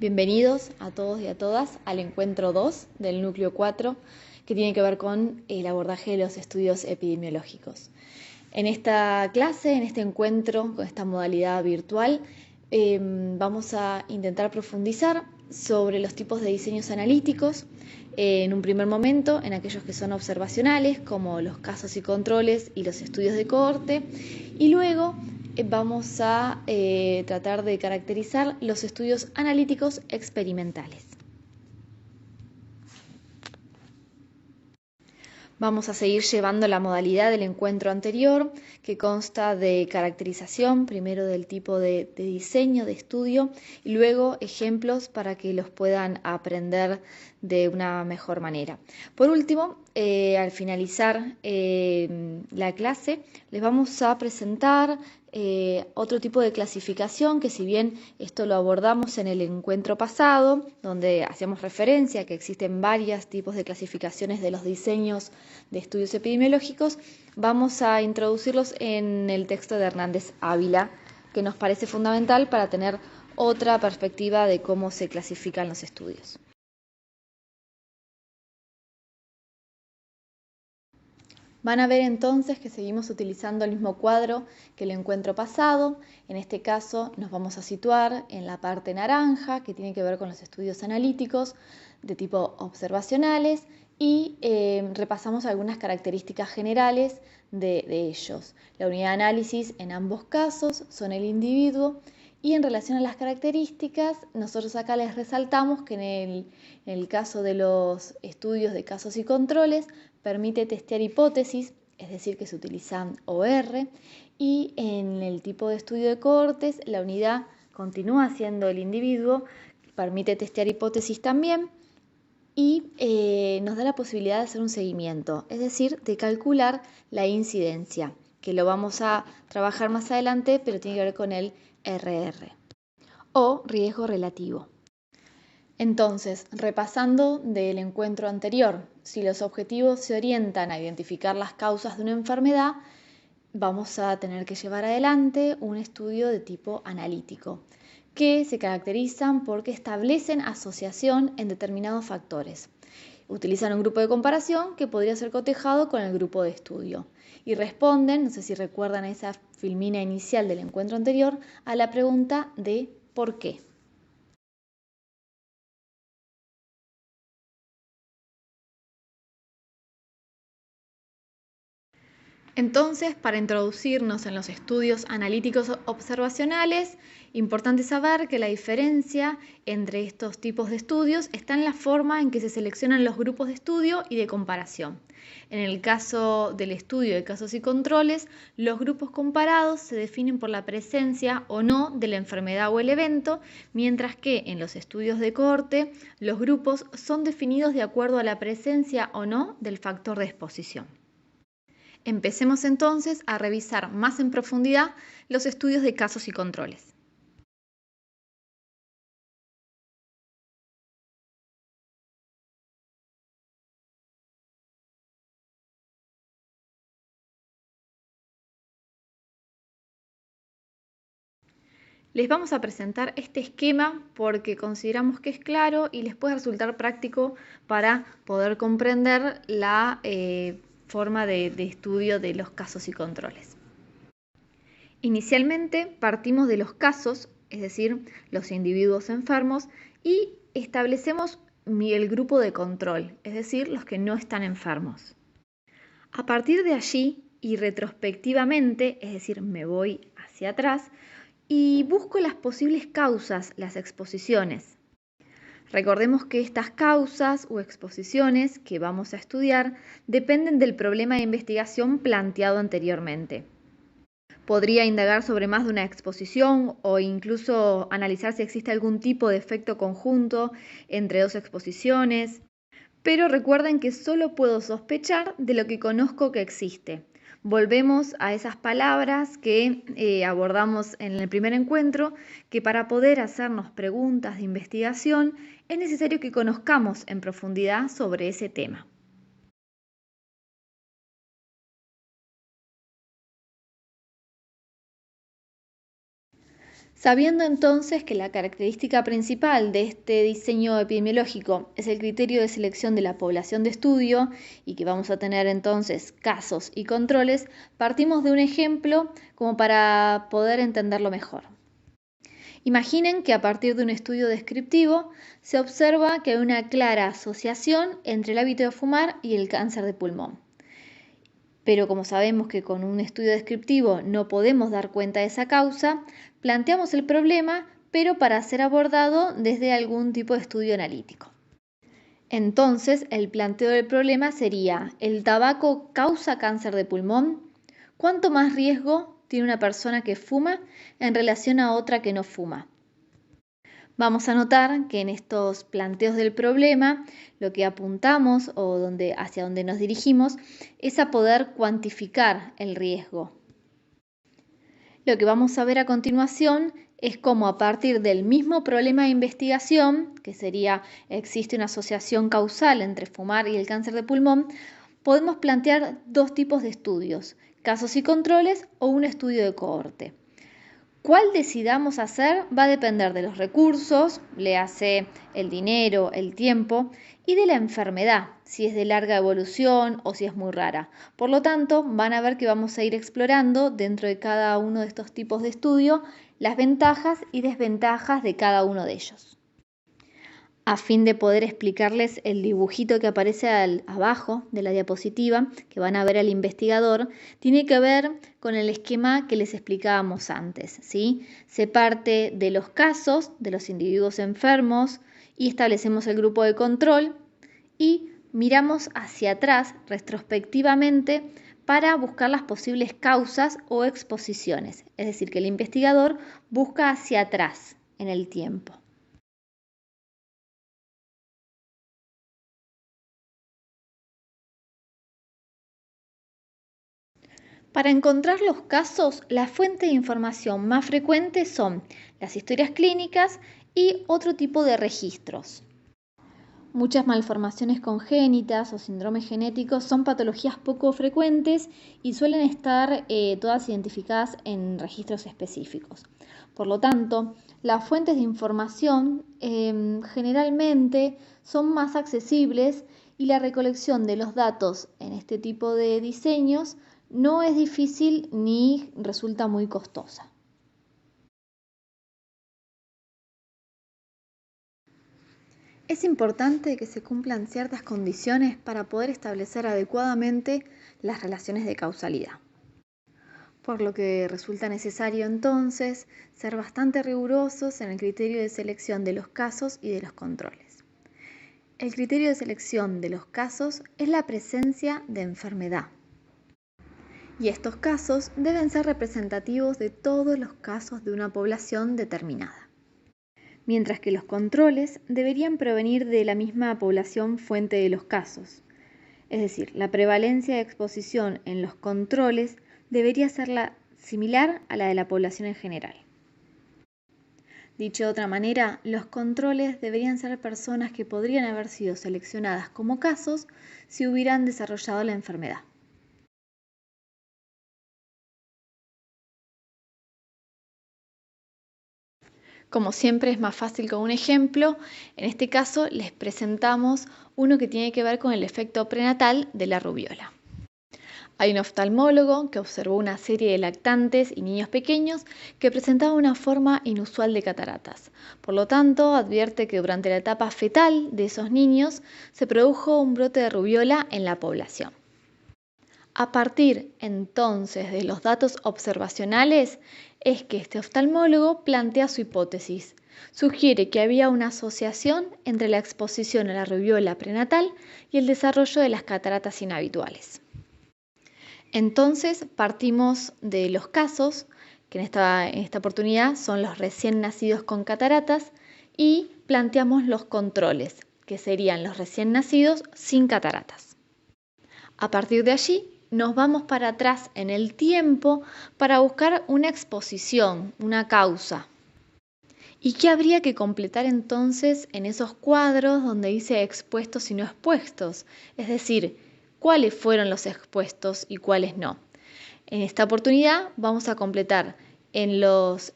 Bienvenidos a todos y a todas al encuentro 2 del núcleo 4, que tiene que ver con el abordaje de los estudios epidemiológicos. En esta clase, en este encuentro, con esta modalidad virtual, vamos a intentar profundizar sobre los tipos de diseños analíticos, en un primer momento en aquellos que son observacionales, como los casos y controles y los estudios de cohorte, y luego vamos a tratar de caracterizar los estudios analíticos experimentales. Vamos a seguir llevando la modalidad del encuentro anterior, que consta de caracterización, primero del tipo de diseño de estudio y luego ejemplos para que los puedan aprender de una mejor manera. Por último, al finalizar la clase, les vamos a presentar otro tipo de clasificación que, si bien esto lo abordamos en el encuentro pasado, donde hacíamos referencia a que existen varios tipos de clasificaciones de los diseños de estudios epidemiológicos, vamos a introducirlos en el texto de Hernández Ávila, que nos parece fundamental para tener otra perspectiva de cómo se clasifican los estudios. Van a ver entonces que seguimos utilizando el mismo cuadro que el encuentro pasado. En este caso nos vamos a situar en la parte naranja, que tiene que ver con los estudios analíticos de tipo observacionales, y repasamos algunas características generales de ellos. La unidad de análisis en ambos casos son el individuo, y en relación a las características, nosotros acá les resaltamos que en el caso de los estudios de casos y controles, permite testear hipótesis, es decir, que se utilizan OR, y en el tipo de estudio de cohortes, la unidad continúa siendo el individuo, permite testear hipótesis también, y nos da la posibilidad de hacer un seguimiento, es decir, de calcular la incidencia, que lo vamos a trabajar más adelante, pero tiene que ver con el RR, o riesgo relativo. Entonces, repasando del encuentro anterior, si los objetivos se orientan a identificar las causas de una enfermedad, vamos a tener que llevar adelante un estudio de tipo analítico, que se caracterizan porque establecen asociación en determinados factores. Utilizan un grupo de comparación que podría ser cotejado con el grupo de estudio y responden, no sé si recuerdan esa filmina inicial del encuentro anterior, a la pregunta de ¿por qué? Entonces, para introducirnos en los estudios analíticos observacionales, importante saber que la diferencia entre estos tipos de estudios está en la forma en que se seleccionan los grupos de estudio y de comparación. En el caso del estudio de casos y controles, los grupos comparados se definen por la presencia o no de la enfermedad o el evento, mientras que en los estudios de cohorte, los grupos son definidos de acuerdo a la presencia o no del factor de exposición. Empecemos entonces a revisar más en profundidad los estudios de casos y controles. Les vamos a presentar este esquema porque consideramos que es claro y les puede resultar práctico para poder comprender la forma de estudio de los casos y controles. Inicialmente partimos de los casos, es decir, los individuos enfermos, y establecemos el grupo de control, es decir, los que no están enfermos. A partir de allí, y retrospectivamente, es decir, me voy hacia atrás, y busco las posibles causas, las exposiciones. Recordemos que estas causas o exposiciones que vamos a estudiar dependen del problema de investigación planteado anteriormente. Podría indagar sobre más de una exposición o incluso analizar si existe algún tipo de efecto conjunto entre dos exposiciones, pero recuerden que solo puedo sospechar de lo que conozco que existe. Volvemos a esas palabras que abordamos en el primer encuentro, que para poder hacernos preguntas de investigación es necesario que conozcamos en profundidad sobre ese tema. Sabiendo entonces que la característica principal de este diseño epidemiológico es el criterio de selección de la población de estudio y que vamos a tener entonces casos y controles, partimos de un ejemplo como para poder entenderlo mejor. Imaginen que a partir de un estudio descriptivo se observa que hay una clara asociación entre el hábito de fumar y el cáncer de pulmón. Pero como sabemos que con un estudio descriptivo no podemos dar cuenta de esa causa, planteamos el problema, pero para ser abordado desde algún tipo de estudio analítico. Entonces, el planteo del problema sería: ¿el tabaco causa cáncer de pulmón? ¿Cuánto más riesgo tiene una persona que fuma en relación a otra que no fuma? Vamos a notar que en estos planteos del problema lo que apuntamos o hacia donde nos dirigimos es a poder cuantificar el riesgo. Lo que vamos a ver a continuación es cómo a partir del mismo problema de investigación, que sería existe una asociación causal entre fumar y el cáncer de pulmón, podemos plantear dos tipos de estudios: casos y controles o un estudio de cohorte. ¿Cuál decidamos hacer? Va a depender de los recursos, léase el dinero, el tiempo, y de la enfermedad, si es de larga evolución o si es muy rara. Por lo tanto, van a ver que vamos a ir explorando dentro de cada uno de estos tipos de estudio las ventajas y desventajas de cada uno de ellos. A fin de poder explicarles el dibujito que aparece abajo de la diapositiva, que van a ver al investigador, tiene que ver con el esquema que les explicábamos antes, ¿sí? Se parte de los casos de los individuos enfermos y establecemos el grupo de control y miramos hacia atrás retrospectivamente para buscar las posibles causas o exposiciones. Es decir, que el investigador busca hacia atrás en el tiempo. Para encontrar los casos, la fuente de información más frecuente son las historias clínicas y otro tipo de registros. Muchas malformaciones congénitas o síndromes genéticos son patologías poco frecuentes y suelen estar todas identificadas en registros específicos. Por lo tanto, las fuentes de información generalmente son más accesibles y la recolección de los datos en este tipo de diseños no es difícil ni resulta muy costosa. Es importante que se cumplan ciertas condiciones para poder establecer adecuadamente las relaciones de causalidad. Por lo que resulta necesario entonces ser bastante rigurosos en el criterio de selección de los casos y de los controles. El criterio de selección de los casos es la presencia de enfermedad. Y estos casos deben ser representativos de todos los casos de una población determinada. Mientras que los controles deberían provenir de la misma población fuente de los casos. Es decir, la prevalencia de exposición en los controles debería ser similar a la de la población en general. Dicho de otra manera, los controles deberían ser personas que podrían haber sido seleccionadas como casos si hubieran desarrollado la enfermedad. Como siempre es más fácil con un ejemplo. En este caso les presentamos uno que tiene que ver con el efecto prenatal de la rubiola. Hay un oftalmólogo que observó una serie de lactantes y niños pequeños que presentaban una forma inusual de cataratas. Por lo tanto, advierte que durante la etapa fetal de esos niños se produjo un brote de rubiola en la población. A partir entonces de los datos observacionales es que este oftalmólogo plantea su hipótesis. Sugiere que había una asociación entre la exposición a la rubiola prenatal y el desarrollo de las cataratas inhabituales. Entonces partimos de los casos, que en esta oportunidad son los recién nacidos con cataratas, y planteamos los controles, que serían los recién nacidos sin cataratas. A partir de allí nos vamos para atrás en el tiempo para buscar una exposición, una causa. ¿Y qué habría que completar entonces en esos cuadros donde dice expuestos y no expuestos? Es decir, ¿cuáles fueron los expuestos y cuáles no? En esta oportunidad vamos a completar en los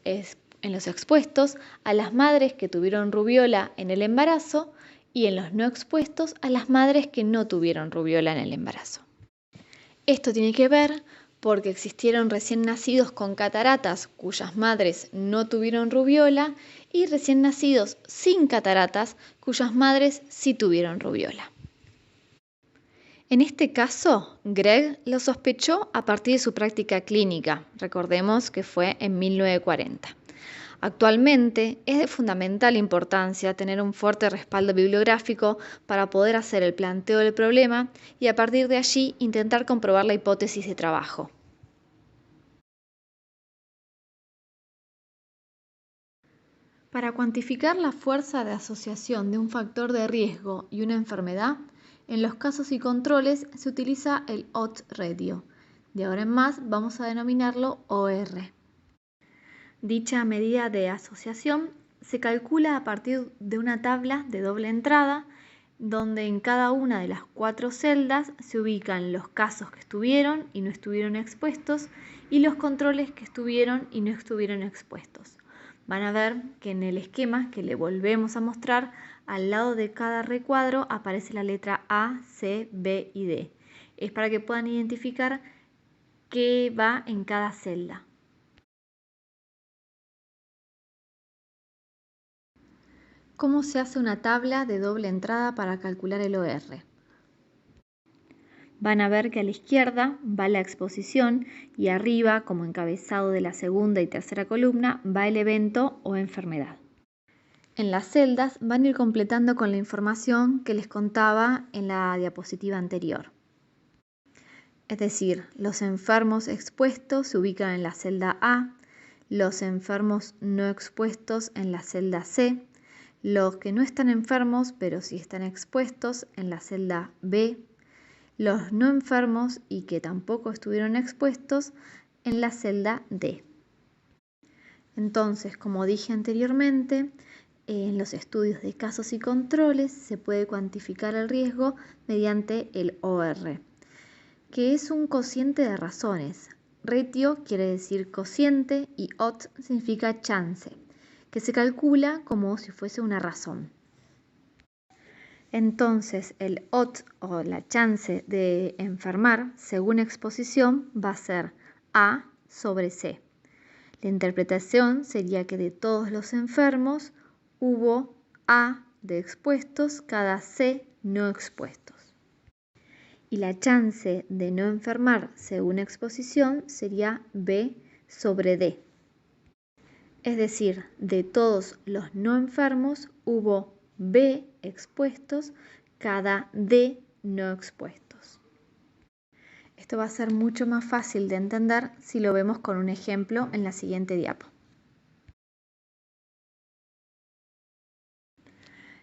en los expuestos a las madres que tuvieron rubiola en el embarazo y en los no expuestos a las madres que no tuvieron rubiola en el embarazo. Esto tiene que ver porque existieron recién nacidos con cataratas cuyas madres no tuvieron rubiola y recién nacidos sin cataratas cuyas madres sí tuvieron rubiola. En este caso, Greg lo sospechó a partir de su práctica clínica, recordemos que fue en 1940. Actualmente es de fundamental importancia tener un fuerte respaldo bibliográfico para poder hacer el planteo del problema y a partir de allí intentar comprobar la hipótesis de trabajo. Para cuantificar la fuerza de asociación de un factor de riesgo y una enfermedad, en los casos y controles se utiliza el odds ratio. De ahora en más vamos a denominarlo OR. Dicha medida de asociación se calcula a partir de una tabla de doble entrada donde en cada una de las 4 celdas se ubican los casos que estuvieron y no estuvieron expuestos y los controles que estuvieron y no estuvieron expuestos. Van a ver que en el esquema que le volvemos a mostrar, al lado de cada recuadro aparece la letra A, C, B y D. Es para que puedan identificar qué va en cada celda. ¿Cómo se hace una tabla de doble entrada para calcular el OR? Van a ver que a la izquierda va la exposición y arriba, como encabezado de la segunda y tercera columna, va el evento o enfermedad. En las celdas van a ir completando con la información que les contaba en la diapositiva anterior. Es decir, los enfermos expuestos se ubican en la celda A, los enfermos no expuestos en la celda C, los que no están enfermos pero sí están expuestos en la celda B, los no enfermos y que tampoco estuvieron expuestos en la celda D. Entonces, como dije anteriormente, en los estudios de casos y controles se puede cuantificar el riesgo mediante el OR, que es un cociente de razones. Ratio quiere decir cociente y odds significa chance, que se calcula como si fuese una razón. Entonces, el odds o la chance de enfermar según exposición va a ser A sobre C. La interpretación sería que de todos los enfermos hubo A de expuestos cada C no expuestos. Y la chance de no enfermar según exposición sería B sobre D. Es decir, de todos los no enfermos hubo B expuestos cada D no expuestos. Esto va a ser mucho más fácil de entender si lo vemos con un ejemplo en la siguiente diapo.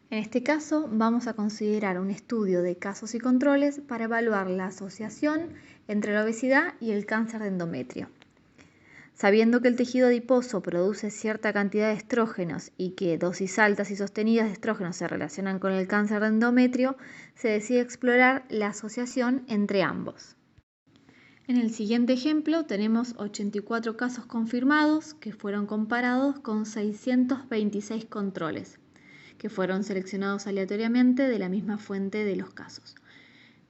En este caso vamos a considerar un estudio de casos y controles para evaluar la asociación entre la obesidad y el cáncer de endometrio. Sabiendo que el tejido adiposo produce cierta cantidad de estrógenos y que dosis altas y sostenidas de estrógenos se relacionan con el cáncer de endometrio, se decide explorar la asociación entre ambos. En el siguiente ejemplo tenemos 84 casos confirmados que fueron comparados con 626 controles, que fueron seleccionados aleatoriamente de la misma fuente de los casos.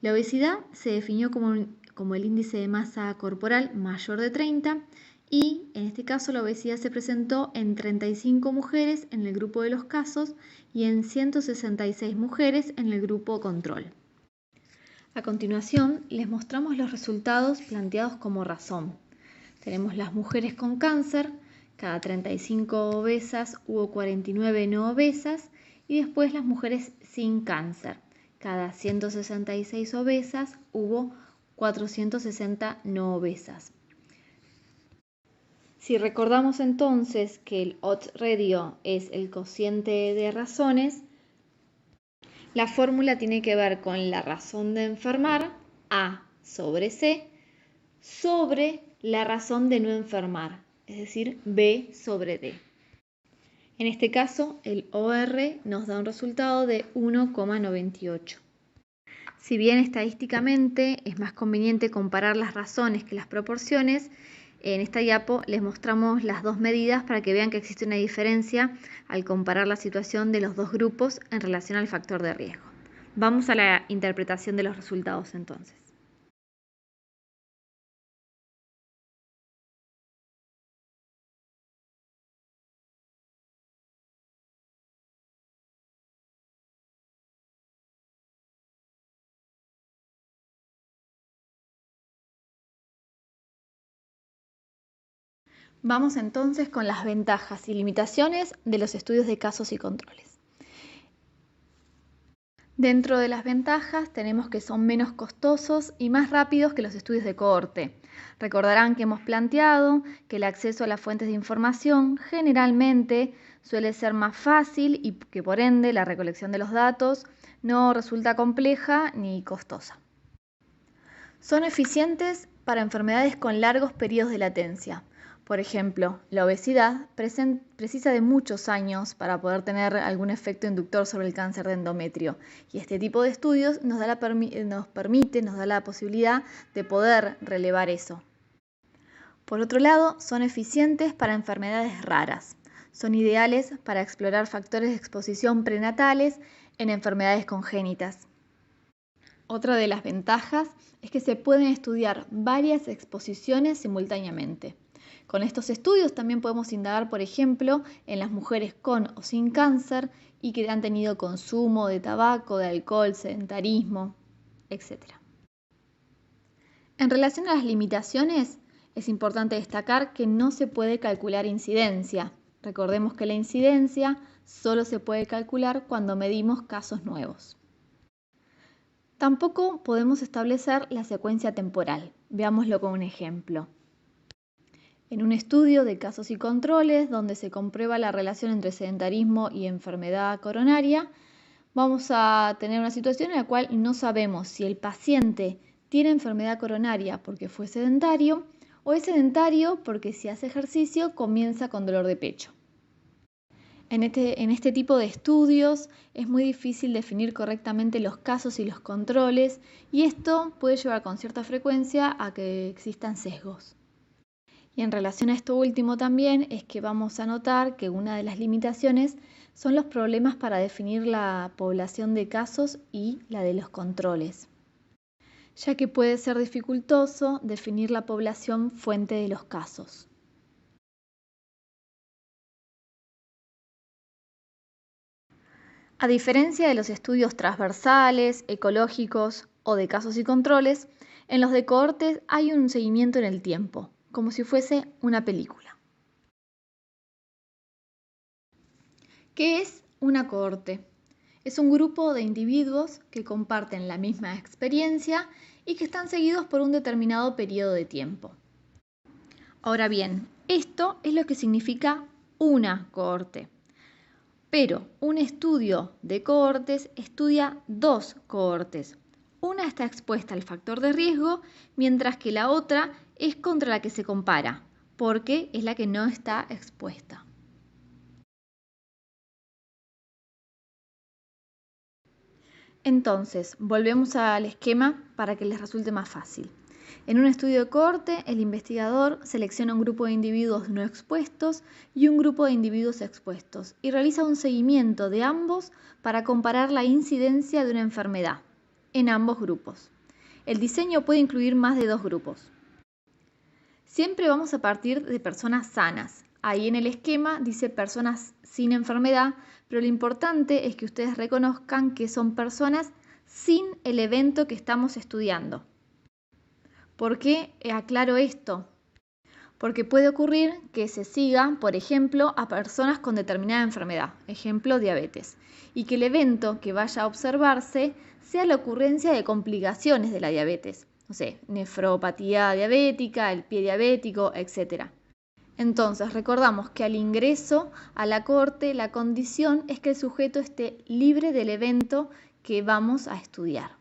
La obesidad se definió como el índice de masa corporal mayor de 30 y en este caso la obesidad se presentó en 35 mujeres en el grupo de los casos y en 166 mujeres en el grupo control. A continuación les mostramos los resultados planteados como razón. Tenemos las mujeres con cáncer, cada 35 obesas hubo 49 no obesas y después las mujeres sin cáncer. Cada 166 obesas hubo 460 no obesas. Si recordamos entonces que el odds ratio es el cociente de razones, la fórmula tiene que ver con la razón de enfermar, A sobre C, sobre la razón de no enfermar, es decir, B sobre D. En este caso, el OR nos da un resultado de 1,98. Si bien estadísticamente es más conveniente comparar las razones que las proporciones, En esta diapo les mostramos las dos medidas para que vean que existe una diferencia al comparar la situación de los dos grupos en relación al factor de riesgo. Vamos a la interpretación de los resultados entonces. Vamos entonces con las ventajas y limitaciones de los estudios de casos y controles. Dentro de las ventajas tenemos que son menos costosos y más rápidos que los estudios de cohorte. Recordarán que hemos planteado que el acceso a las fuentes de información generalmente suele ser más fácil y que por ende la recolección de los datos no resulta compleja ni costosa. Son eficientes para enfermedades con largos periodos de latencia. Por ejemplo, la obesidad precisa de muchos años para poder tener algún efecto inductor sobre el cáncer de endometrio. Y este tipo de estudios nos da la posibilidad de poder relevar eso. Por otro lado, son eficientes para enfermedades raras. Son ideales para explorar factores de exposición prenatales en enfermedades congénitas. Otra de las ventajas es que se pueden estudiar varias exposiciones simultáneamente. Con estos estudios también podemos indagar, por ejemplo, en las mujeres con o sin cáncer y que han tenido consumo de tabaco, de alcohol, sedentarismo, etc. En relación a las limitaciones, es importante destacar que no se puede calcular incidencia. Recordemos que la incidencia solo se puede calcular cuando medimos casos nuevos. Tampoco podemos establecer la secuencia temporal. Veámoslo con un ejemplo. En un estudio de casos y controles donde se comprueba la relación entre sedentarismo y enfermedad coronaria, vamos a tener una situación en la cual no sabemos si el paciente tiene enfermedad coronaria porque fue sedentario o es sedentario porque si hace ejercicio comienza con dolor de pecho. En este tipo de estudios es muy difícil definir correctamente los casos y los controles y esto puede llevar con cierta frecuencia a que existan sesgos. Y en relación a esto último también es que vamos a notar que una de las limitaciones son los problemas para definir la población de casos y la de los controles, ya que puede ser dificultoso definir la población fuente de los casos. A diferencia de los estudios transversales, ecológicos o de casos y controles, en los de cohortes hay un seguimiento en el tiempo, como si fuese una película. ¿Qué es una cohorte? Es un grupo de individuos que comparten la misma experiencia y que están seguidos por un determinado periodo de tiempo. Ahora bien, esto es lo que significa una cohorte. Pero un estudio de cohortes estudia dos cohortes. Una está expuesta al factor de riesgo, mientras que la otra es contra la que se compara, porque es la que no está expuesta. Entonces, volvemos al esquema para que les resulte más fácil. En un estudio de cohorte, el investigador selecciona un grupo de individuos no expuestos y un grupo de individuos expuestos y realiza un seguimiento de ambos para comparar la incidencia de una enfermedad en ambos grupos. El diseño puede incluir más de dos grupos. Siempre vamos a partir de personas sanas. Ahí en el esquema dice personas sin enfermedad, pero lo importante es que ustedes reconozcan que son personas sin el evento que estamos estudiando. ¿Por qué aclaro esto? Porque puede ocurrir que se siga, por ejemplo, a personas con determinada enfermedad, ejemplo diabetes, y que el evento que vaya a observarse sea la ocurrencia de complicaciones de la diabetes, no sé, nefropatía diabética, el pie diabético, etc. Entonces, recordamos que al ingreso a la cohorte, la condición es que el sujeto esté libre del evento que vamos a estudiar.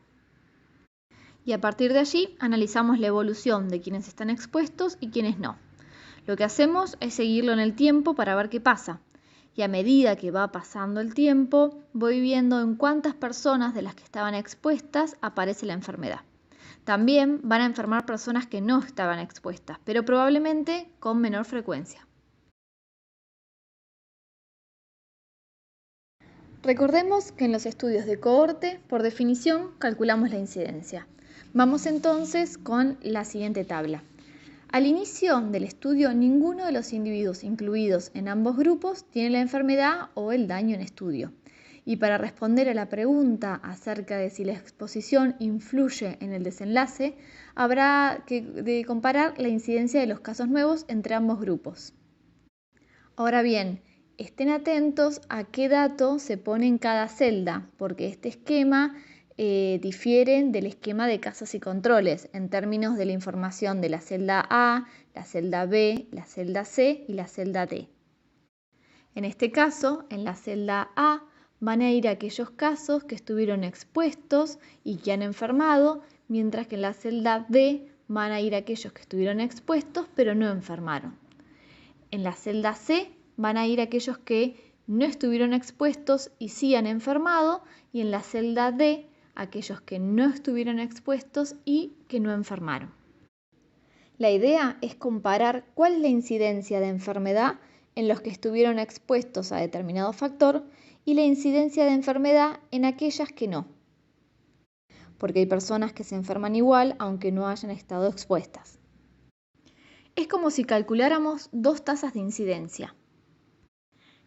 Y a partir de allí analizamos la evolución de quienes están expuestos y quienes no. Lo que hacemos es seguirlo en el tiempo para ver qué pasa. Y a medida que va pasando el tiempo, voy viendo en cuántas personas de las que estaban expuestas aparece la enfermedad. También van a enfermar personas que no estaban expuestas, pero probablemente con menor frecuencia. Recordemos que en los estudios de cohorte, por definición, calculamos la incidencia. Vamos entonces con la siguiente tabla. Al inicio del estudio, ninguno de los individuos incluidos en ambos grupos tiene la enfermedad o el daño en estudio. Y para responder a la pregunta acerca de si la exposición influye en el desenlace, habrá que comparar la incidencia de los casos nuevos entre ambos grupos. Ahora bien, estén atentos a qué dato se pone en cada celda, porque este esquema difiere del esquema de casos y controles en términos de la información de la celda A, la celda B, la celda C y la celda D. En este caso, en la celda A van a ir aquellos casos que estuvieron expuestos y que han enfermado, mientras que en la celda D van a ir aquellos que estuvieron expuestos pero no enfermaron. En la celda C van a ir aquellos que no estuvieron expuestos y sí han enfermado, y en la celda D aquellos que no estuvieron expuestos y que no enfermaron. La idea es comparar cuál es la incidencia de enfermedad en los que estuvieron expuestos a determinado factor y la incidencia de enfermedad en aquellas que no. Porque hay personas que se enferman igual aunque no hayan estado expuestas. Es como si calculáramos dos tasas de incidencia.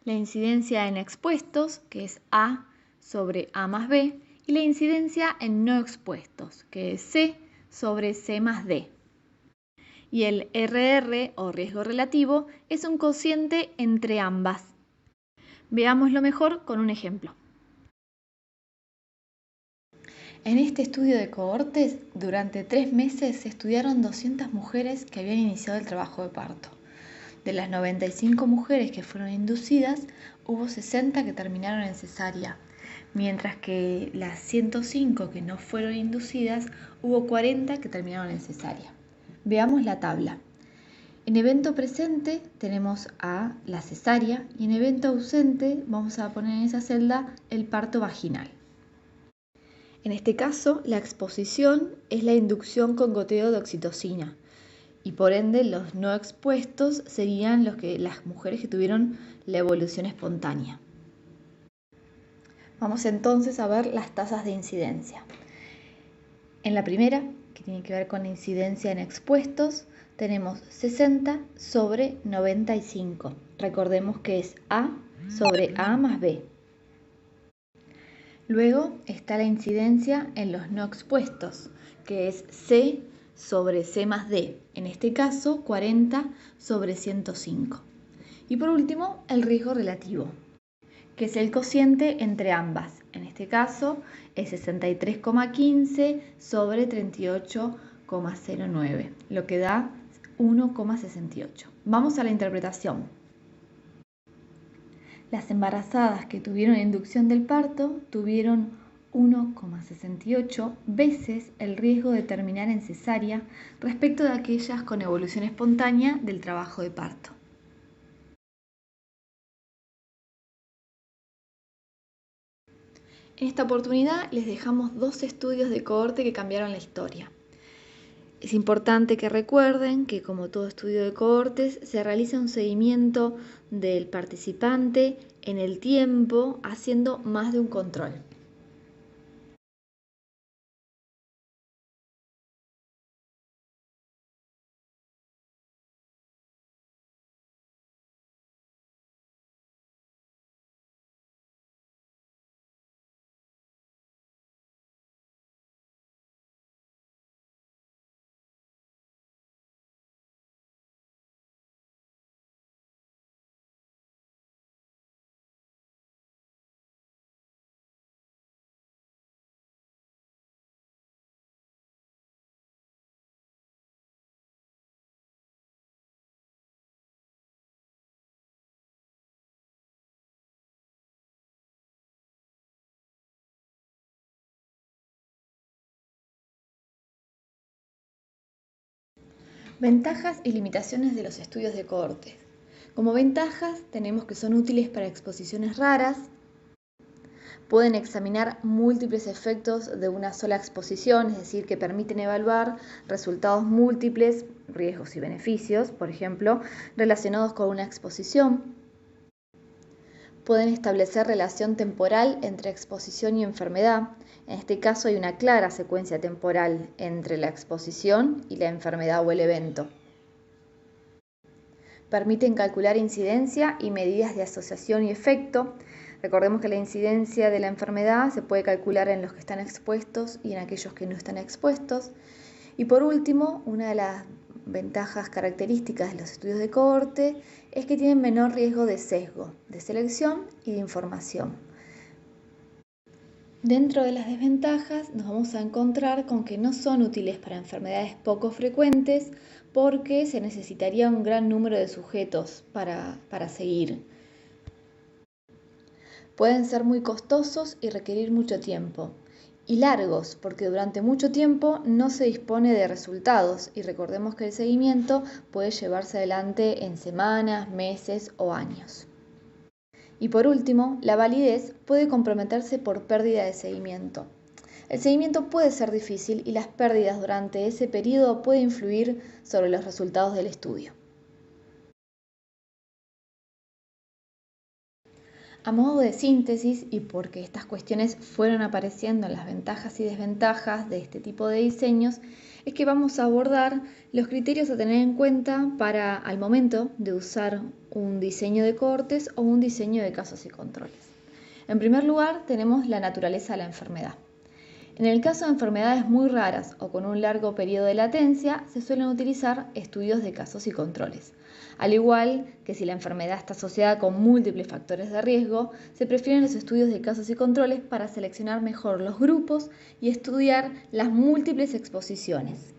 La incidencia en expuestos, que es A sobre A más B, y la incidencia en no expuestos, que es C sobre C más D. Y el RR, o riesgo relativo, es un cociente entre ambas. Veámoslo mejor con un ejemplo. En este estudio de cohortes, durante 3 meses se estudiaron 200 mujeres que habían iniciado el trabajo de parto. De las 95 mujeres que fueron inducidas, hubo 60 que terminaron en cesárea, mientras que las 105 que no fueron inducidas, hubo 40 que terminaron en cesárea. Veamos la tabla. En evento presente tenemos a la cesárea y en evento ausente vamos a poner en esa celda el parto vaginal. En este caso, la exposición es la inducción con goteo de oxitocina y por ende los no expuestos serían las mujeres que tuvieron la evolución espontánea. Vamos entonces a ver las tasas de incidencia. En la primera, que tiene que ver con la incidencia en expuestos, tenemos 60 sobre 95. Recordemos que es A sobre A más B. Luego está la incidencia en los no expuestos, que es C sobre C más D, en este caso 40 sobre 105. Y por último, el riesgo relativo, que es el cociente entre ambas. En este caso es 63,15 sobre 38,09, lo que da 1,68. Vamos a la interpretación. Las embarazadas que tuvieron inducción del parto tuvieron 1,68 veces el riesgo de terminar en cesárea respecto de aquellas con evolución espontánea del trabajo de parto. En esta oportunidad les dejamos 2 estudios de cohorte que cambiaron la historia. Es importante que recuerden que, como todo estudio de cohortes, se realiza un seguimiento del participante en el tiempo, haciendo más de un control. Ventajas y limitaciones de los estudios de cohortes. Como ventajas tenemos que son útiles para exposiciones raras, Pueden examinar múltiples efectos de una sola exposición, es decir, que permiten evaluar resultados múltiples, riesgos y beneficios, por ejemplo, relacionados con una exposición. Pueden establecer relación temporal entre exposición y enfermedad. En este caso hay una clara secuencia temporal entre la exposición y la enfermedad o el evento. Permiten calcular incidencia y medidas de asociación y efecto. Recordemos que la incidencia de la enfermedad se puede calcular en los que están expuestos y en aquellos que no están expuestos. Y por último, una de las ventajas características de los estudios de cohorte es que tienen menor riesgo de sesgo, de selección y de información. Dentro de las desventajas nos vamos a encontrar con que no son útiles para enfermedades poco frecuentes porque se necesitaría un gran número de sujetos para seguir. Pueden ser muy costosos y requerir mucho tiempo. Y largos, porque durante mucho tiempo no se dispone de resultados y recordemos que el seguimiento puede llevarse adelante en semanas, meses o años. Y por último, la validez puede comprometerse por pérdida de seguimiento. El seguimiento puede ser difícil y las pérdidas durante ese periodo pueden influir sobre los resultados del estudio. A modo de síntesis, y porque estas cuestiones fueron apareciendo en las ventajas y desventajas de este tipo de diseños, es que vamos a abordar los criterios a tener en cuenta para al momento de usar un diseño de cohortes o un diseño de casos y controles. En primer lugar, tenemos la naturaleza de la enfermedad. En el caso de enfermedades muy raras o con un largo periodo de latencia, se suelen utilizar estudios de casos y controles. Al igual que si la enfermedad está asociada con múltiples factores de riesgo, se prefieren los estudios de casos y controles para seleccionar mejor los grupos y estudiar las múltiples exposiciones.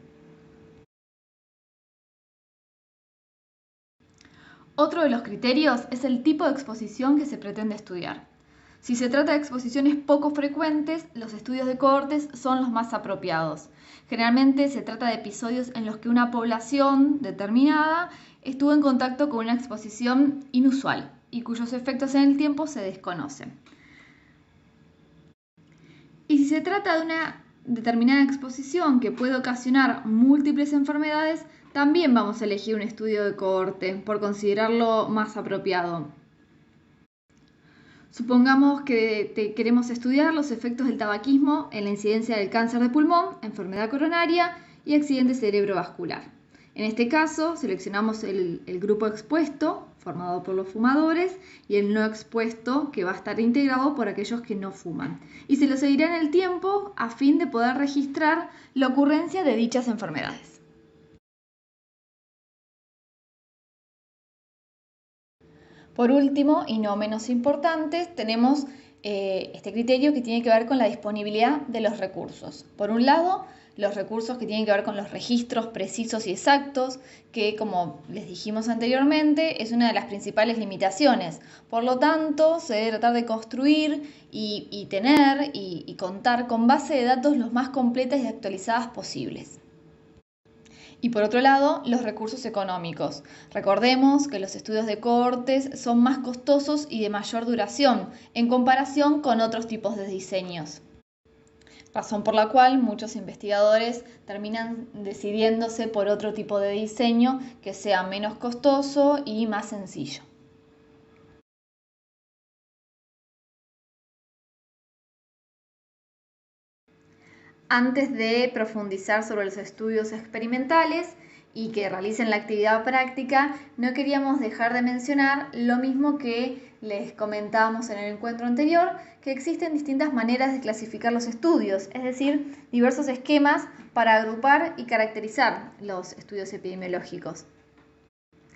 Otro de los criterios es el tipo de exposición que se pretende estudiar. Si se trata de exposiciones poco frecuentes, los estudios de cohortes son los más apropiados. Generalmente se trata de episodios en los que una población determinada estuvo en contacto con una exposición inusual y cuyos efectos en el tiempo se desconocen. Y si se trata de una determinada exposición que puede ocasionar múltiples enfermedades, también vamos a elegir un estudio de cohorte por considerarlo más apropiado. Supongamos que queremos estudiar los efectos del tabaquismo en la incidencia del cáncer de pulmón, enfermedad coronaria y accidente cerebrovascular. En este caso, seleccionamos el grupo expuesto, formado por los fumadores, y el no expuesto, que va a estar integrado por aquellos que no fuman. Y se lo seguirá en el tiempo a fin de poder registrar la ocurrencia de dichas enfermedades. Por último, y no menos importante, tenemos este criterio que tiene que ver con la disponibilidad de los recursos. Por un lado, los recursos que tienen que ver con los registros precisos y exactos, que como les dijimos anteriormente, es una de las principales limitaciones. Por lo tanto, se debe tratar de construir y tener y contar con base de datos los más completas y actualizadas posibles. Y por otro lado, los recursos económicos. Recordemos que los estudios de cohortes son más costosos y de mayor duración en comparación con otros tipos de diseños. Razón por la cual muchos investigadores terminan decidiéndose por otro tipo de diseño que sea menos costoso y más sencillo. Antes de profundizar sobre los estudios experimentales y que realicen la actividad práctica, no queríamos dejar de mencionar lo mismo que les comentábamos en el encuentro anterior, que existen distintas maneras de clasificar los estudios, es decir, diversos esquemas para agrupar y caracterizar los estudios epidemiológicos.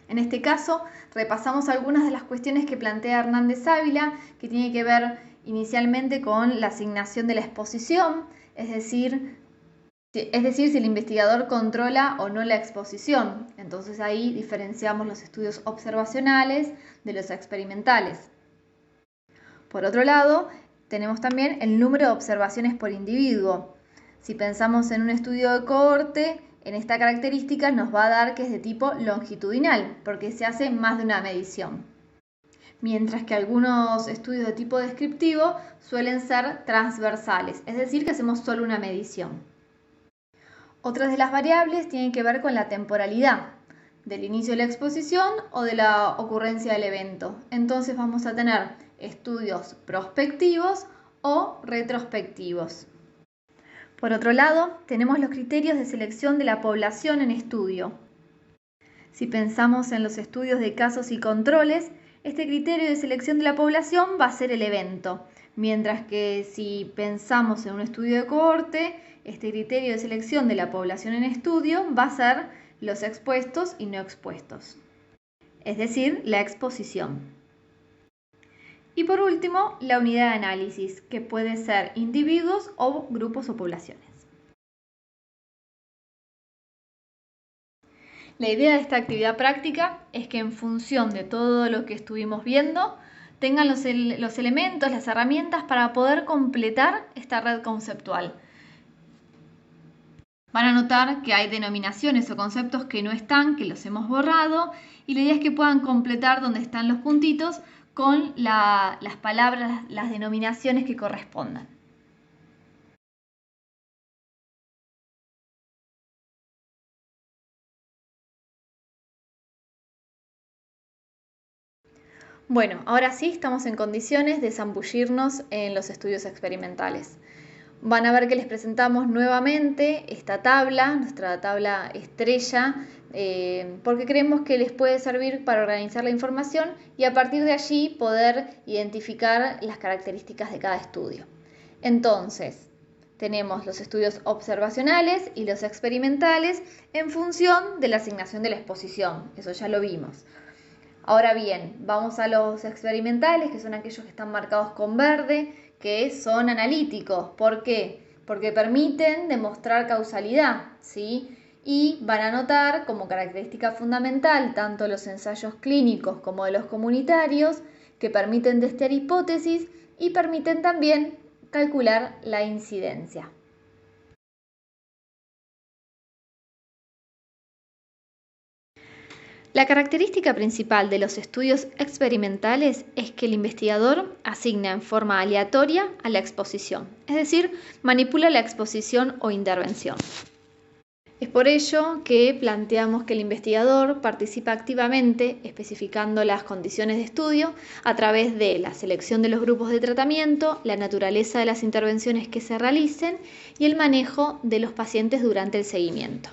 En este caso, repasamos algunas de las cuestiones que plantea Hernández Ávila, que tiene que ver inicialmente con la asignación de la exposición, es decir, si el investigador controla o no la exposición. Entonces ahí diferenciamos los estudios observacionales de los experimentales. Por otro lado, tenemos también el número de observaciones por individuo. Si pensamos en un estudio de cohorte, en esta característica nos va a dar que es de tipo longitudinal, porque se hace más de una medición. mientras que algunos estudios de tipo descriptivo suelen ser transversales, es decir, que hacemos solo una medición. Otras de las variables tienen que ver con la temporalidad del inicio de la exposición o de la ocurrencia del evento. Entonces vamos a tener estudios prospectivos o retrospectivos. Por otro lado, tenemos los criterios de selección de la población en estudio. Si pensamos en los estudios de casos y controles, este criterio de selección de la población va a ser el evento, mientras que si pensamos en un estudio de cohorte, este criterio de selección de la población en estudio va a ser los expuestos y no expuestos, es decir, la exposición. Y por último, la unidad de análisis, que puede ser individuos o grupos o poblaciones. La idea de esta actividad práctica es que en función de todo lo que estuvimos viendo, tengan los elementos, las herramientas para poder completar esta red conceptual. Van a notar que hay denominaciones o conceptos que no están, que los hemos borrado, y la idea es que puedan completar donde están los puntitos con las palabras, las denominaciones que correspondan. Bueno, ahora sí estamos en condiciones de zambullirnos en los estudios experimentales. Van a ver que les presentamos nuevamente esta tabla, nuestra tabla estrella, porque creemos que les puede servir para organizar la información y a partir de allí poder identificar las características de cada estudio. Entonces, tenemos los estudios observacionales y los experimentales en función de la asignación de la exposición, eso ya lo vimos. Ahora bien, vamos a los experimentales, que son aquellos que están marcados con verde, que son analíticos. ¿Por qué? Porque permiten demostrar causalidad, ¿sí? Y van a notar como característica fundamental tanto los ensayos clínicos como de los comunitarios, que permiten testear hipótesis y permiten también calcular la incidencia. La característica principal de los estudios experimentales es que el investigador asigna en forma aleatoria a la exposición, es decir, manipula la exposición o intervención. Es por ello que planteamos que el investigador participa activamente especificando las condiciones de estudio a través de la selección de los grupos de tratamiento, la naturaleza de las intervenciones que se realicen y el manejo de los pacientes durante el seguimiento.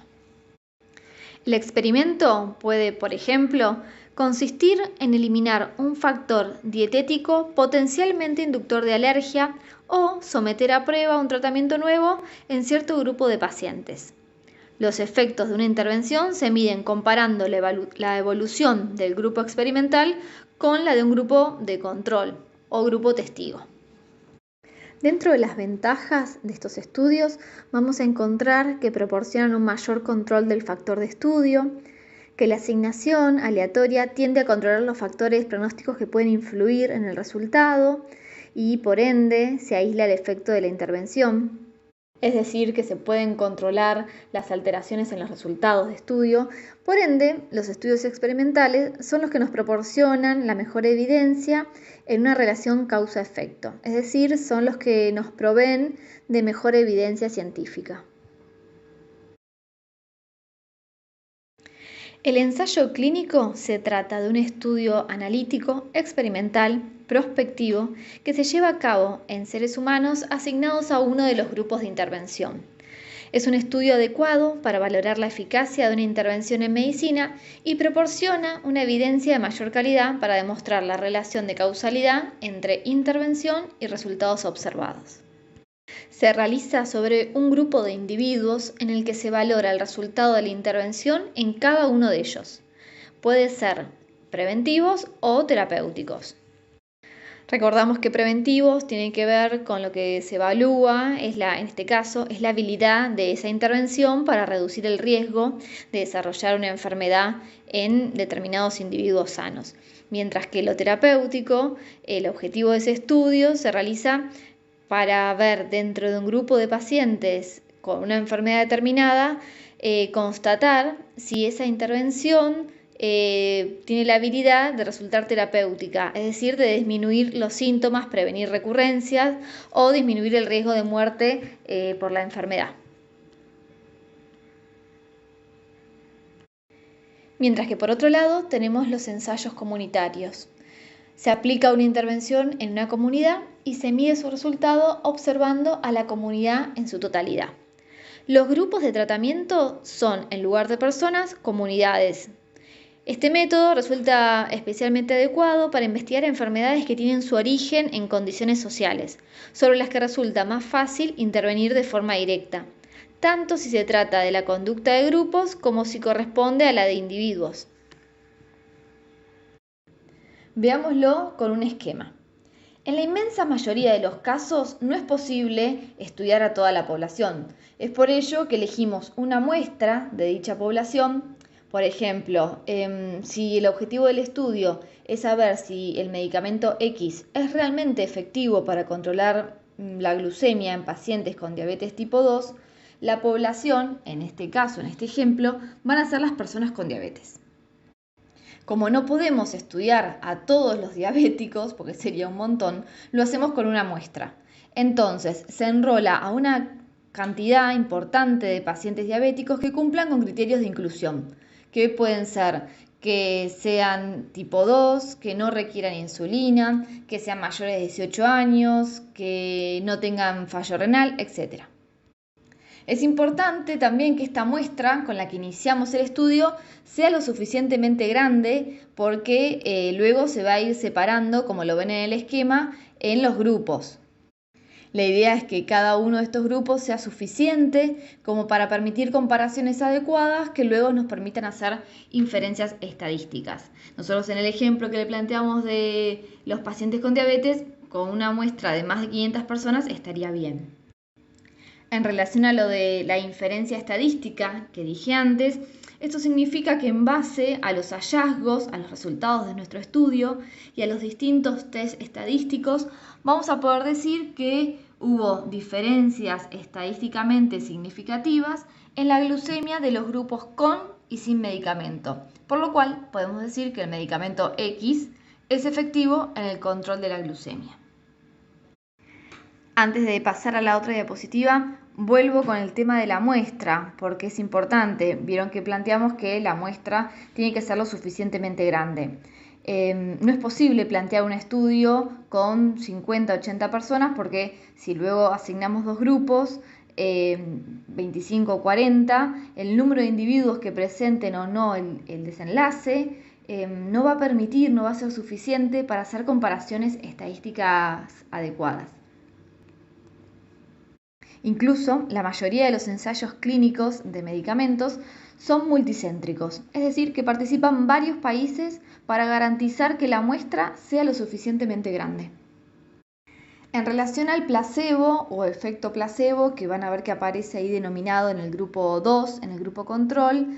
El experimento puede, por ejemplo, consistir en eliminar un factor dietético potencialmente inductor de alergia o someter a prueba un tratamiento nuevo en cierto grupo de pacientes. Los efectos de una intervención se miden comparando la evolución del grupo experimental con la de un grupo de control o grupo testigo. Dentro de las ventajas de estos estudios vamos a encontrar que proporcionan un mayor control del factor de estudio, que la asignación aleatoria tiende a controlar los factores pronósticos que pueden influir en el resultado y por ende se aísla el efecto de la intervención. Es decir, que se pueden controlar las alteraciones en los resultados de estudio. Por ende, los estudios experimentales son los que nos proporcionan la mejor evidencia en una relación causa-efecto. Es decir, son los que nos proveen de mejor evidencia científica. El ensayo clínico se trata de un estudio analítico, experimental, prospectivo, que se lleva a cabo en seres humanos asignados a uno de los grupos de intervención. Es un estudio adecuado para valorar la eficacia de una intervención en medicina y proporciona una evidencia de mayor calidad para demostrar la relación de causalidad entre intervención y resultados observados. Se realiza sobre un grupo de individuos en el que se valora el resultado de la intervención en cada uno de ellos. Puede ser preventivos o terapéuticos. Recordamos que preventivos tienen que ver con lo que se evalúa, en este caso, es la habilidad de esa intervención para reducir el riesgo de desarrollar una enfermedad en determinados individuos sanos. Mientras que lo terapéutico, el objetivo de ese estudio se realiza para ver dentro de un grupo de pacientes con una enfermedad determinada, constatar si esa intervención tiene la habilidad de resultar terapéutica, es decir, de disminuir los síntomas, prevenir recurrencias o disminuir el riesgo de muerte por la enfermedad. Mientras que por otro lado tenemos los ensayos comunitarios. Se aplica una intervención en una comunidad y se mide su resultado observando a la comunidad en su totalidad. Los grupos de tratamiento son, en lugar de personas, comunidades. Este método resulta especialmente adecuado para investigar enfermedades que tienen su origen en condiciones sociales, sobre las que resulta más fácil intervenir de forma directa, tanto si se trata de la conducta de grupos como si corresponde a la de individuos. Veámoslo con un esquema. En la inmensa mayoría de los casos no es posible estudiar a toda la población. Es por ello que elegimos una muestra de dicha población. Por ejemplo, si el objetivo del estudio es saber si el medicamento X es realmente efectivo para controlar la glucemia en pacientes con diabetes tipo 2, la población, en este caso, en este ejemplo, van a ser las personas con diabetes. Como no podemos estudiar a todos los diabéticos, porque sería un montón, lo hacemos con una muestra. Entonces, se enrola a una cantidad importante de pacientes diabéticos que cumplan con criterios de inclusión, que pueden ser que sean tipo 2, que no requieran insulina, que sean mayores de 18 años, que no tengan fallo renal, etc. Es importante también que esta muestra con la que iniciamos el estudio sea lo suficientemente grande porque luego se va a ir separando, como lo ven en el esquema, en los grupos. La idea es que cada uno de estos grupos sea suficiente como para permitir comparaciones adecuadas que luego nos permitan hacer inferencias estadísticas. Nosotros en el ejemplo que le planteamos de los pacientes con diabetes, con una muestra de más de 500 personas estaría bien. En relación a lo de la inferencia estadística que dije antes, esto significa que en base a los hallazgos, a los resultados de nuestro estudio y a los distintos test estadísticos, vamos a poder decir que hubo diferencias estadísticamente significativas en la glucemia de los grupos con y sin medicamento, por lo cual podemos decir que el medicamento X es efectivo en el control de la glucemia. Antes de pasar a la otra diapositiva, vuelvo con el tema de la muestra, porque es importante. Vieron que planteamos que la muestra tiene que ser lo suficientemente grande. No es posible plantear un estudio con 50, 80 personas, porque si luego asignamos dos grupos, 25 o 40, el número de individuos que presenten o no el desenlace no va a permitir, no va a ser suficiente para hacer comparaciones estadísticas adecuadas. Incluso la mayoría de los ensayos clínicos de medicamentos son multicéntricos, es decir, que participan varios países para garantizar que la muestra sea lo suficientemente grande. En relación al placebo o efecto placebo, que van a ver que aparece ahí denominado en el grupo 2, en el grupo control,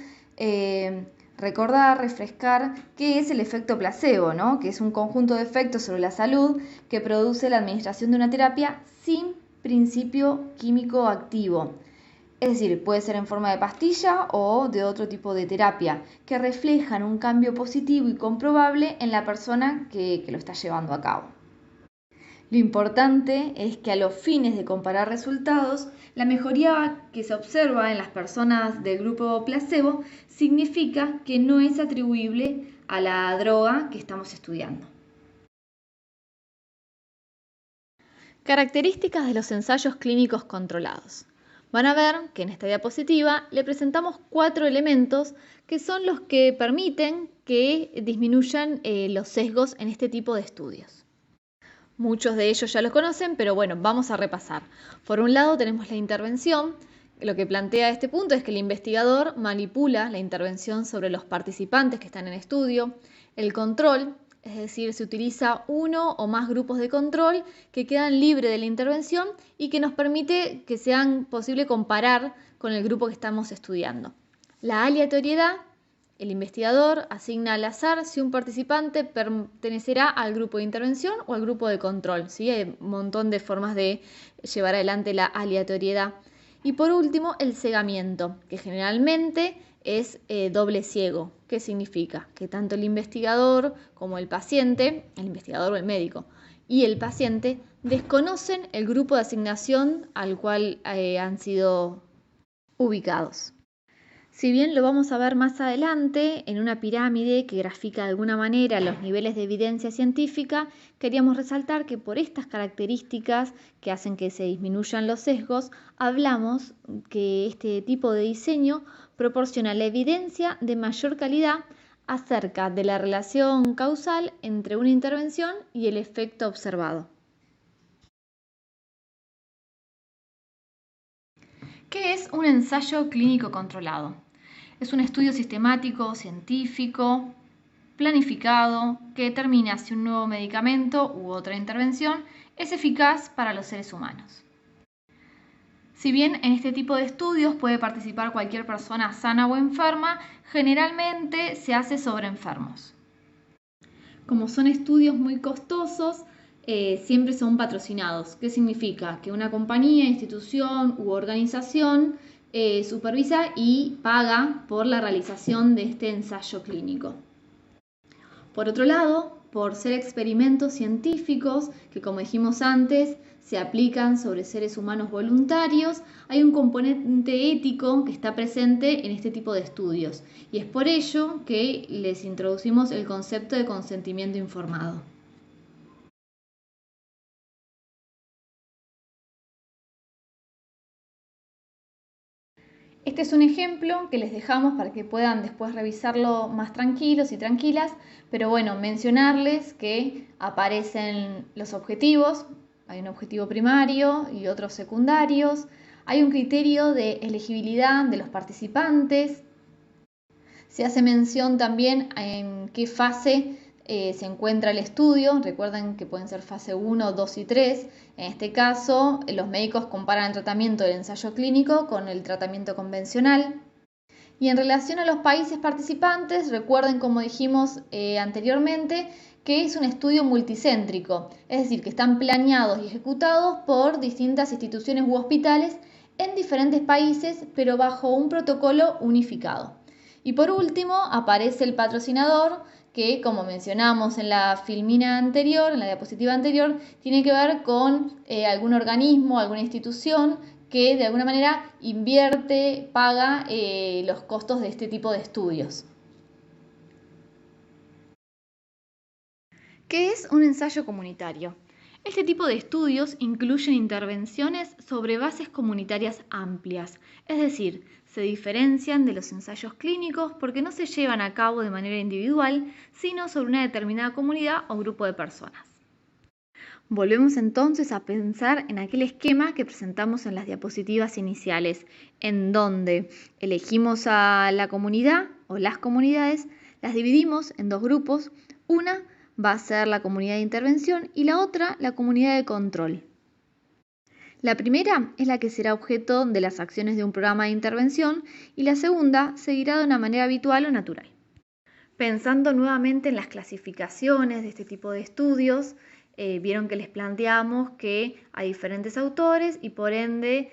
refrescar qué es el efecto placebo, ¿no? Que es un conjunto de efectos sobre la salud que produce la administración de una terapia sin principio químico activo. Es decir, puede ser en forma de pastilla o de otro tipo de terapia, que reflejan un cambio positivo y comprobable en la persona que lo está llevando a cabo. Lo importante es que a los fines de comparar resultados, la mejoría que se observa en las personas del grupo placebo significa que no es atribuible a la droga que estamos estudiando. Características de los ensayos clínicos controlados. Van a ver que en esta diapositiva le presentamos 4 elementos que son los que permiten que disminuyan los sesgos en este tipo de estudios. Muchos de ellos ya los conocen, pero bueno, vamos a repasar. Por un lado tenemos la intervención. Lo que plantea este punto es que el investigador manipula la intervención sobre los participantes que están en estudio. El control, es decir, se utiliza uno o más grupos de control que quedan libres de la intervención y que nos permite que sean posible comparar con el grupo que estamos estudiando. La aleatoriedad, el investigador asigna al azar si un participante pertenecerá al grupo de intervención o al grupo de control. ¿Sí? Hay un montón de formas de llevar adelante la aleatoriedad. Y por último, el cegamiento, que generalmente es doble ciego. ¿Qué significa? Que tanto el investigador como el paciente, el investigador o el médico, y el paciente desconocen el grupo de asignación al cual han sido ubicados. Si bien lo vamos a ver más adelante en una pirámide que grafica de alguna manera los niveles de evidencia científica, queríamos resaltar que por estas características que hacen que se disminuyan los sesgos, hablamos que este tipo de diseño proporciona la evidencia de mayor calidad acerca de la relación causal entre una intervención y el efecto observado. ¿Qué es un ensayo clínico controlado? Es un estudio sistemático, científico, planificado, que determina si un nuevo medicamento u otra intervención es eficaz para los seres humanos. Si bien en este tipo de estudios puede participar cualquier persona sana o enferma, generalmente se hace sobre enfermos. Como son estudios muy costosos, siempre son patrocinados. ¿Qué significa? Que una compañía, institución u organización supervisa y paga por la realización de este ensayo clínico. Por otro lado, por ser experimentos científicos que, como dijimos antes, se aplican sobre seres humanos voluntarios, hay un componente ético que está presente en este tipo de estudios, y es por ello que les introducimos el concepto de consentimiento informado. Este es un ejemplo que les dejamos para que puedan después revisarlo más tranquilos y tranquilas, pero bueno, mencionarles que aparecen los objetivos, hay un objetivo primario y otros secundarios, hay un criterio de elegibilidad de los participantes, se hace mención también en qué fase se encuentra el estudio. Recuerden que pueden ser fase 1, 2 y 3. En este caso, los médicos comparan el tratamiento del ensayo clínico con el tratamiento convencional. Y en relación a los países participantes, recuerden, como dijimos anteriormente, que es un estudio multicéntrico, es decir, que están planeados y ejecutados por distintas instituciones u hospitales en diferentes países, pero bajo un protocolo unificado. Y por último aparece el patrocinador, que como mencionamos en la filmina anterior, en la diapositiva anterior, tiene que ver con algún organismo, alguna institución que de alguna manera invierte, paga los costos de este tipo de estudios. ¿Qué es un ensayo comunitario? Este tipo de estudios incluyen intervenciones sobre bases comunitarias amplias, es decir, se diferencian de los ensayos clínicos porque no se llevan a cabo de manera individual, sino sobre una determinada comunidad o grupo de personas. Volvemos entonces a pensar en aquel esquema que presentamos en las diapositivas iniciales, en donde elegimos a la comunidad o las comunidades, las dividimos en dos grupos, una va a ser la comunidad de intervención y la otra la comunidad de control. La primera es la que será objeto de las acciones de un programa de intervención y la segunda seguirá de una manera habitual o natural. Pensando nuevamente en las clasificaciones de este tipo de estudios, vieron que les planteamos que hay diferentes autores y por ende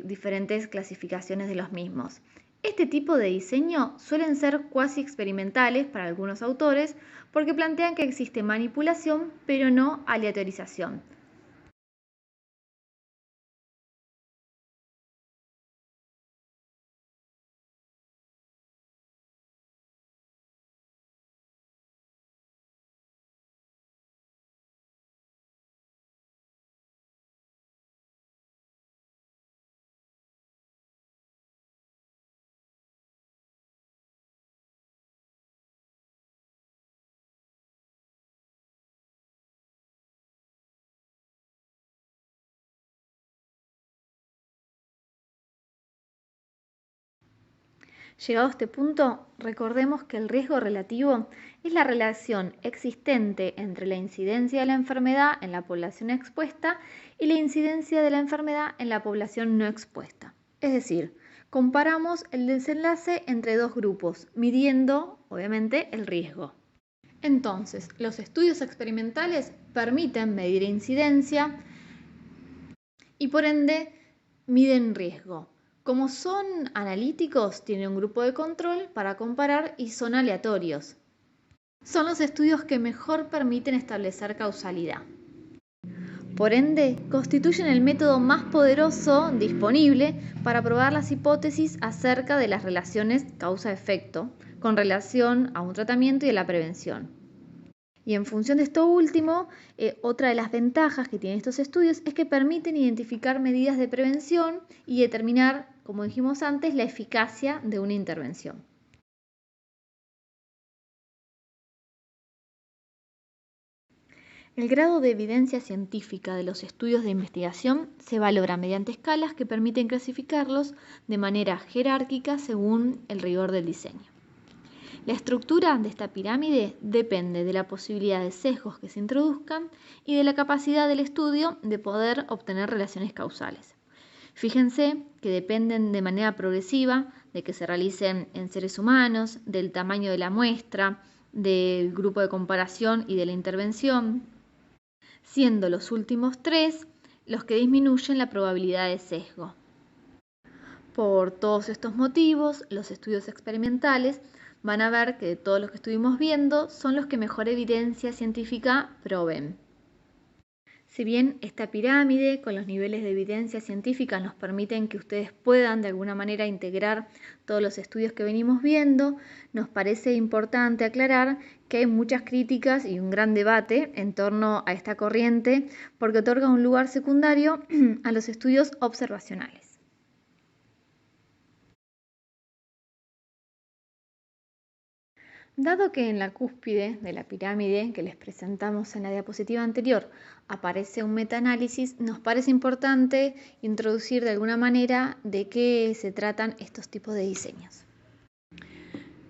diferentes clasificaciones de los mismos. Este tipo de diseño suelen ser cuasi experimentales para algunos autores porque plantean que existe manipulación pero no aleatorización. Llegado a este punto, recordemos que el riesgo relativo es la relación existente entre la incidencia de la enfermedad en la población expuesta y la incidencia de la enfermedad en la población no expuesta. Es decir, comparamos el desenlace entre dos grupos, midiendo, obviamente, el riesgo. Entonces, los estudios experimentales permiten medir incidencia y, por ende, miden riesgo. Como son analíticos, tienen un grupo de control para comparar y son aleatorios. Son los estudios que mejor permiten establecer causalidad. Por ende, constituyen el método más poderoso disponible para probar las hipótesis acerca de las relaciones causa-efecto con relación a un tratamiento y a la prevención. Y en función de esto último, otra de las ventajas que tienen estos estudios es que permiten identificar medidas de prevención y determinar, como dijimos antes, la eficacia de una intervención. El grado de evidencia científica de los estudios de investigación se valora mediante escalas que permiten clasificarlos de manera jerárquica según el rigor del diseño. La estructura de esta pirámide depende de la posibilidad de sesgos que se introduzcan y de la capacidad del estudio de poder obtener relaciones causales. Fíjense que dependen de manera progresiva de que se realicen en seres humanos, del tamaño de la muestra, del grupo de comparación y de la intervención, siendo los últimos tres los que disminuyen la probabilidad de sesgo. Por todos estos motivos, los estudios experimentales van a ver que de todos los que estuvimos viendo son los que mejor evidencia científica proveen. Si bien esta pirámide con los niveles de evidencia científica nos permiten que ustedes puedan de alguna manera integrar todos los estudios que venimos viendo, nos parece importante aclarar que hay muchas críticas y un gran debate en torno a esta corriente porque otorga un lugar secundario a los estudios observacionales. Dado que en la cúspide de la pirámide que les presentamos en la diapositiva anterior aparece un metaanálisis, nos parece importante introducir de alguna manera de qué se tratan estos tipos de diseños.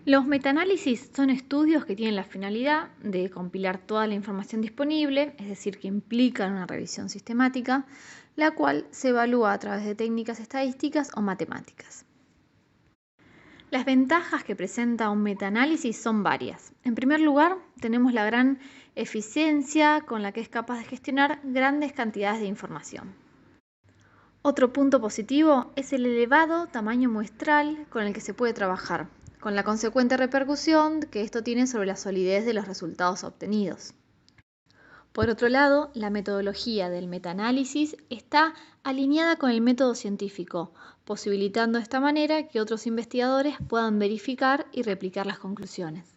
Los metaanálisis son estudios que tienen la finalidad de compilar toda la información disponible, es decir, que implican una revisión sistemática, la cual se evalúa a través de técnicas estadísticas o matemáticas. Las ventajas que presenta un metaanálisis son varias. En primer lugar, tenemos la gran eficiencia con la que es capaz de gestionar grandes cantidades de información. Otro punto positivo es el elevado tamaño muestral con el que se puede trabajar, con la consecuente repercusión que esto tiene sobre la solidez de los resultados obtenidos. Por otro lado, la metodología del metaanálisis está alineada con el método científico, posibilitando de esta manera que otros investigadores puedan verificar y replicar las conclusiones.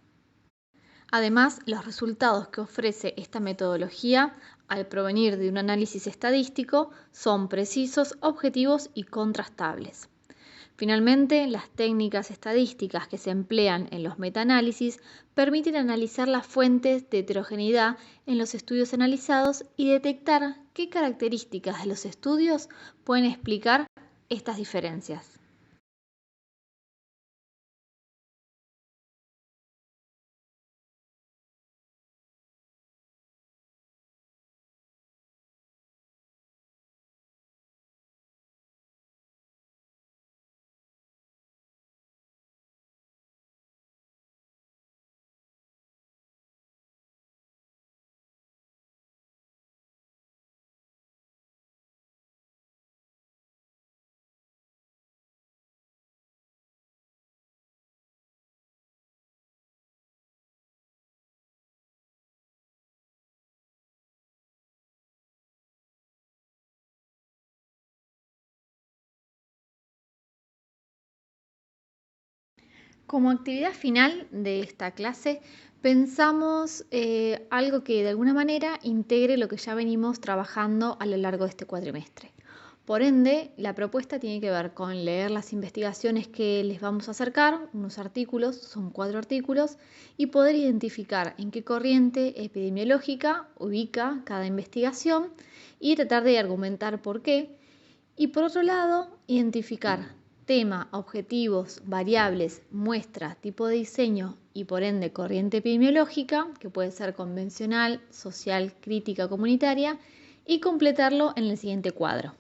Además, los resultados que ofrece esta metodología, al provenir de un análisis estadístico, son precisos, objetivos y contrastables. Finalmente, las técnicas estadísticas que se emplean en los metaanálisis permiten analizar las fuentes de heterogeneidad en los estudios analizados y detectar qué características de los estudios pueden explicar estas diferencias. Como actividad final de esta clase, pensamos algo que de alguna manera integre lo que ya venimos trabajando a lo largo de este cuatrimestre. Por ende, la propuesta tiene que ver con leer las investigaciones que les vamos a acercar, unos artículos, son 4 artículos, y poder identificar en qué corriente epidemiológica ubica cada investigación y tratar de argumentar por qué. Y por otro lado, identificar tema, objetivos, variables, muestra, tipo de diseño y por ende corriente epidemiológica, que puede ser convencional, social, crítica, comunitaria, y completarlo en el siguiente cuadro.